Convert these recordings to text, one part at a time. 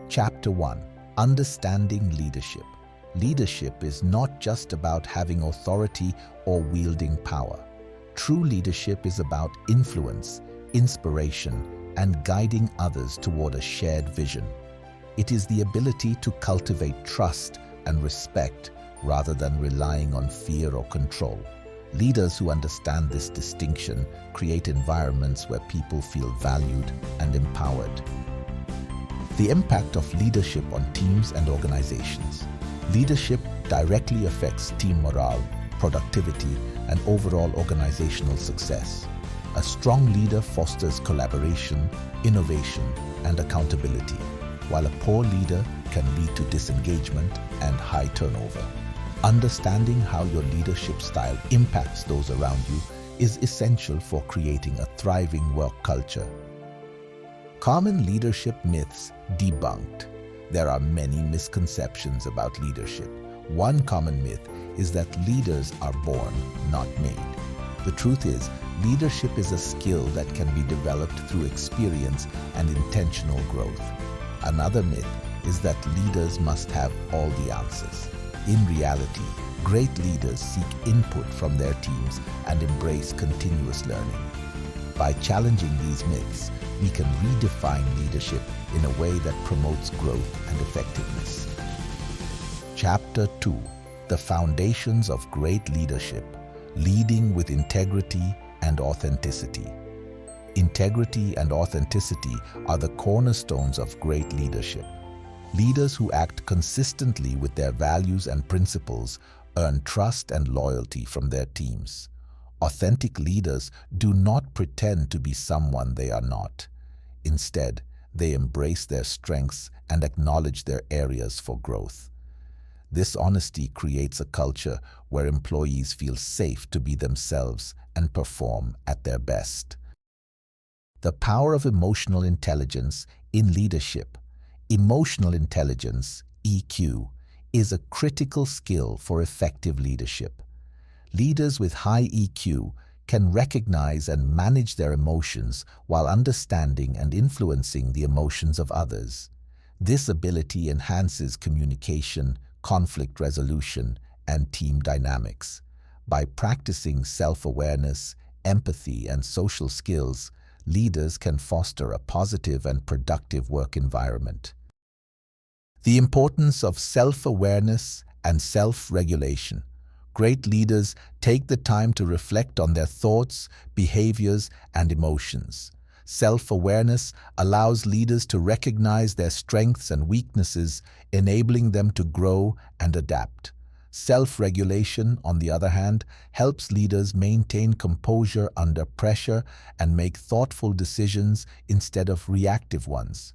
Chapter 1. Understanding leadership. Leadership is not just about having authority or wielding power. True leadership is about influence, inspiration, and guiding others toward a shared vision. It is the ability to cultivate trust and respect rather than relying on fear or control. Leaders who understand this distinction create environments where people feel valued and empowered. The impact of leadership on teams and organizations. Leadership directly affects team morale, productivity, and overall organizational success. A strong leader fosters collaboration, innovation, and accountability, while a poor leader can lead to disengagement and high turnover. Understanding how your leadership style impacts those around you is essential for creating a thriving work culture. Common leadership myths debunked. There are many misconceptions about leadership. One common myth is that leaders are born, not made. The truth is, leadership is a skill that can be developed through experience and intentional growth. Another myth is that leaders must have all the answers. In reality, great leaders seek input from their teams and embrace continuous learning. By challenging these myths, we can redefine leadership in a way that promotes growth and effectiveness. Chapter 2. The Foundations of Great Leadership. Leading with integrity and authenticity. Integrity and authenticity are the cornerstones of great leadership. Leaders who act consistently with their values and principles earn trust and loyalty from their teams. Authentic leaders do not pretend to be someone they are not. Instead, they embrace their strengths and acknowledge their areas for growth. This honesty creates a culture where employees feel safe to be themselves and perform at their best. The power of emotional intelligence in leadership. Emotional intelligence, EQ, is a critical skill for effective leadership. Leaders with high EQ can recognize and manage their emotions while understanding and influencing the emotions of others. This ability enhances communication, conflict resolution, and team dynamics. By practicing self-awareness, empathy, and social skills, leaders can foster a positive and productive work environment. The importance of self-awareness and self-regulation. Great leaders take the time to reflect on their thoughts, behaviors, and emotions. Self-awareness allows leaders to recognize their strengths and weaknesses, enabling them to grow and adapt. Self-regulation, on the other hand, helps leaders maintain composure under pressure and make thoughtful decisions instead of reactive ones.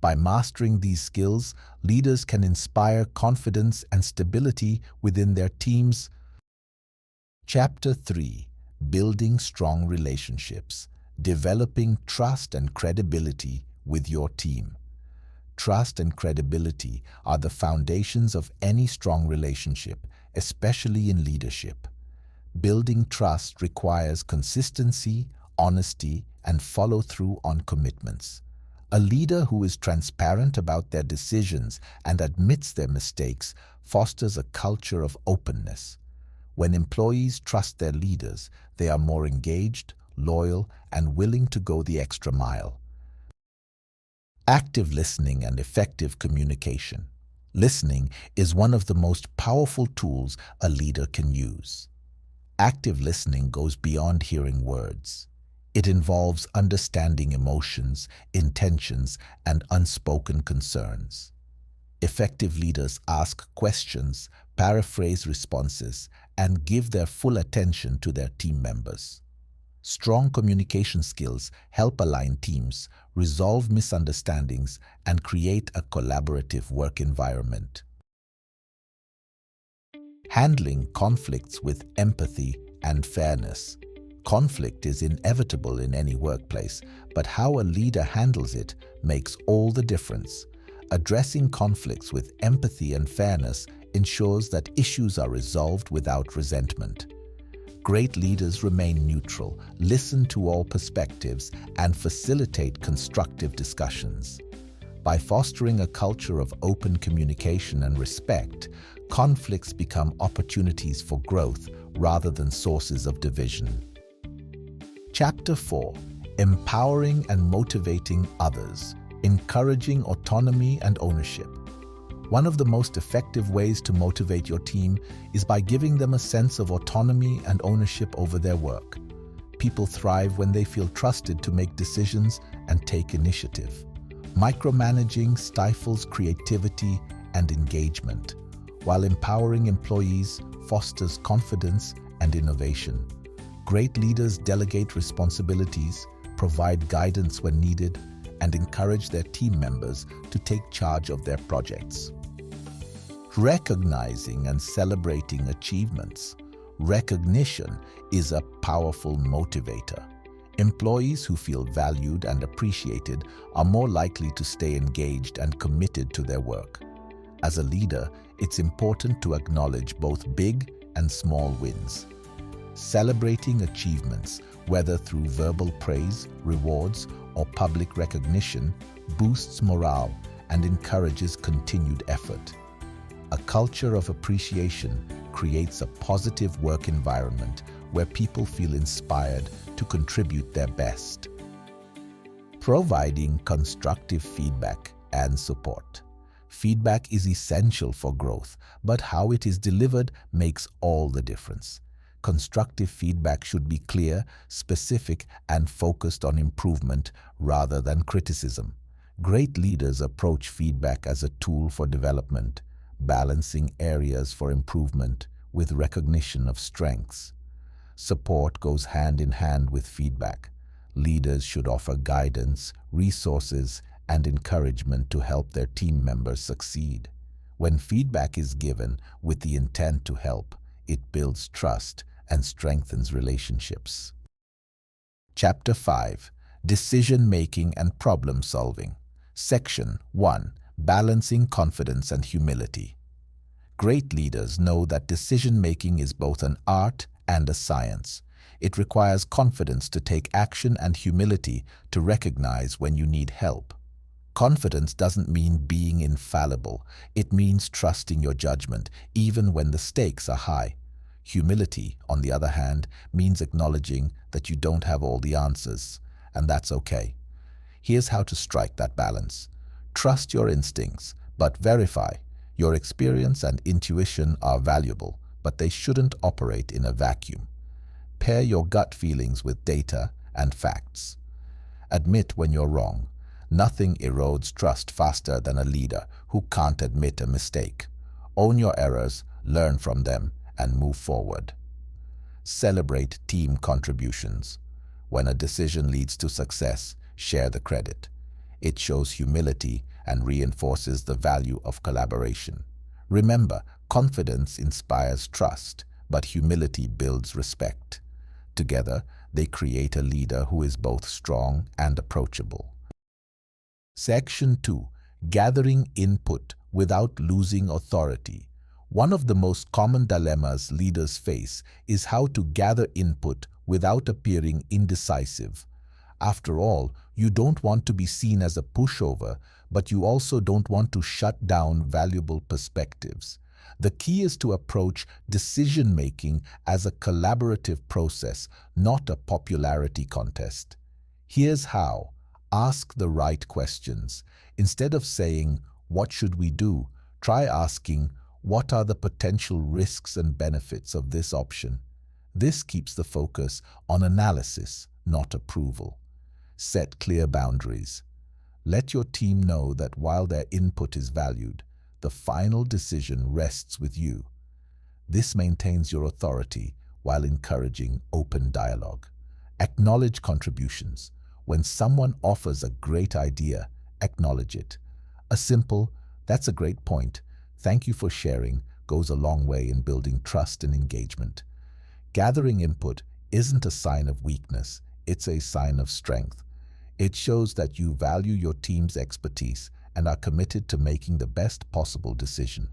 By mastering these skills, leaders can inspire confidence and stability within their teams. Chapter 3. Building strong relationships. Developing trust and credibility with your team. Trust and credibility are the foundations of any strong relationship, especially in leadership. Building trust requires consistency, honesty, and follow-through on commitments. A leader who is transparent about their decisions and admits their mistakes fosters a culture of openness. When employees trust their leaders, they are more engaged, loyal, and willing to go the extra mile. Active listening and effective communication. Listening is one of the most powerful tools a leader can use. Active listening goes beyond hearing words. It involves understanding emotions, intentions, and unspoken concerns. Effective leaders ask questions, paraphrase responses, and give their full attention to their team members. Strong communication skills help align teams, resolve misunderstandings, and create a collaborative work environment. Handling conflicts with empathy and fairness. Conflict is inevitable in any workplace, but how a leader handles it makes all the difference. Addressing conflicts with empathy and fairness ensures that issues are resolved without resentment. Great leaders remain neutral, listen to all perspectives, and facilitate constructive discussions. By fostering a culture of open communication and respect, conflicts become opportunities for growth rather than sources of division. Chapter 4. Empowering and motivating others, encouraging autonomy and ownership. One of the most effective ways to motivate your team is by giving them a sense of autonomy and ownership over their work. People thrive when they feel trusted to make decisions and take initiative. Micromanaging stifles creativity and engagement, while empowering employees fosters confidence and innovation. Great leaders delegate responsibilities, provide guidance when needed, and encourage their team members to take charge of their projects. Recognizing and celebrating achievements. Recognition is a powerful motivator. Employees who feel valued and appreciated are more likely to stay engaged and committed to their work. As a leader, it's important to acknowledge both big and small wins. Celebrating achievements, whether through verbal praise, rewards, or public recognition, boosts morale and encourages continued effort. A culture of appreciation creates a positive work environment where people feel inspired to contribute their best. Providing constructive feedback and support. Feedback is essential for growth, but how it is delivered makes all the difference. Constructive feedback should be clear, specific, and focused on improvement rather than criticism. Great leaders approach feedback as a tool for development, balancing areas for improvement with recognition of strengths. Support goes hand in hand with feedback. Leaders should offer guidance, resources, and encouragement to help their team members succeed. When feedback is given with the intent to help, it builds trust and strengthens relationships. Chapter 5. Decision-making and problem-solving. Section 1. Balancing confidence and humility. Great leaders know that decision-making is both an art and a science. It requires confidence to take action and humility to recognize when you need help. Confidence doesn't mean being infallible. It means trusting your judgment, even when the stakes are high. Humility, on the other hand, means acknowledging that you don't have all the answers, and that's okay. Here's how to strike that balance. Trust your instincts, but verify. Your experience and intuition are valuable, but they shouldn't operate in a vacuum. Pair your gut feelings with data and facts. Admit when you're wrong. Nothing erodes trust faster than a leader who can't admit a mistake. Own your errors, learn from them, and move forward. Celebrate team contributions. When a decision leads to success, share the credit. It shows humility and reinforces the value of collaboration. Remember, confidence inspires trust, but humility builds respect. Together, they create a leader who is both strong and approachable. Section 2. Gathering input without losing authority. One of the most common dilemmas leaders face is how to gather input without appearing indecisive. After all, you don't want to be seen as a pushover, but you also don't want to shut down valuable perspectives. The key is to approach decision-making as a collaborative process, not a popularity contest. Here's how. Ask the right questions. Instead of saying, "What should we do?" try asking, "What are the potential risks and benefits of this option?" This keeps the focus on analysis, not approval. Set clear boundaries. Let your team know that while their input is valued, the final decision rests with you. This maintains your authority while encouraging open dialogue. Acknowledge contributions. When someone offers a great idea, acknowledge it. A simple, "That's a great point. Thank you for sharing," goes a long way in building trust and engagement. Gathering input isn't a sign of weakness, it's a sign of strength. It shows that you value your team's expertise and are committed to making the best possible decision.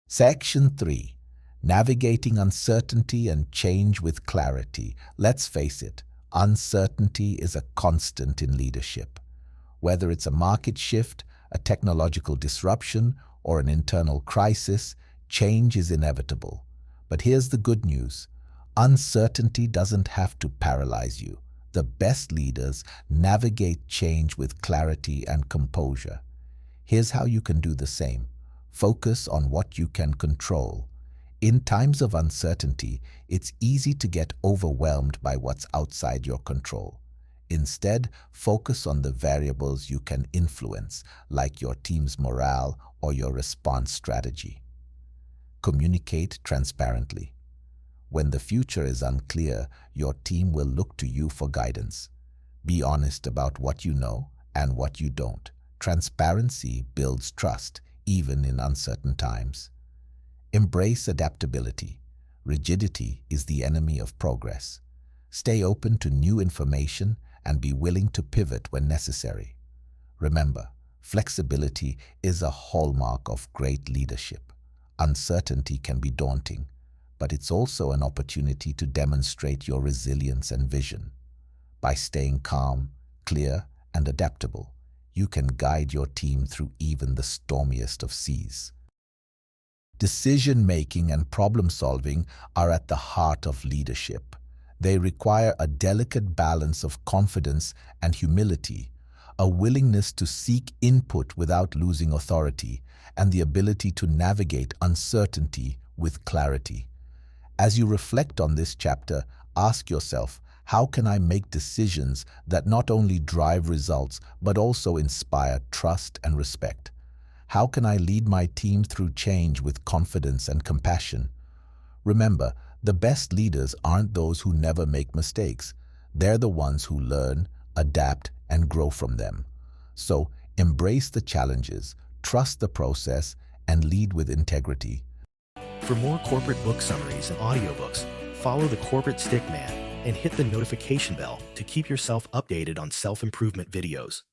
Section 3. Navigating uncertainty and change with clarity. Let's face it, uncertainty is a constant in leadership. Whether it's a market shift, a technological disruption, or an internal crisis, change is inevitable. But here's the good news. Uncertainty doesn't have to paralyze you. The best leaders navigate change with clarity and composure. Here's how you can do the same. Focus on what you can control. In times of uncertainty, it's easy to get overwhelmed by what's outside your control. Instead, focus on the variables you can influence, like your team's morale or your response strategy. Communicate transparently. When the future is unclear, your team will look to you for guidance. Be honest about what you know and what you don't. Transparency builds trust, even in uncertain times. Embrace adaptability. Rigidity is the enemy of progress. Stay open to new information and be willing to pivot when necessary. Remember, flexibility is a hallmark of great leadership. Uncertainty can be daunting, but it's also an opportunity to demonstrate your resilience and vision. By staying calm, clear, and adaptable, you can guide your team through even the stormiest of seas. Decision-making and problem-solving are at the heart of leadership. They require a delicate balance of confidence and humility, a willingness to seek input without losing authority, and the ability to navigate uncertainty with clarity. As you reflect on this chapter, ask yourself, how can I make decisions that not only drive results but also inspire trust and respect? How can I lead my team through change with confidence and compassion? Remember, the best leaders aren't those who never make mistakes. They're the ones who learn, adapt, and grow from them. So, embrace the challenges, trust the process, and lead with integrity. For more corporate book summaries and audiobooks, follow the Corporate Stickman and hit the notification bell to keep yourself updated on self-improvement videos.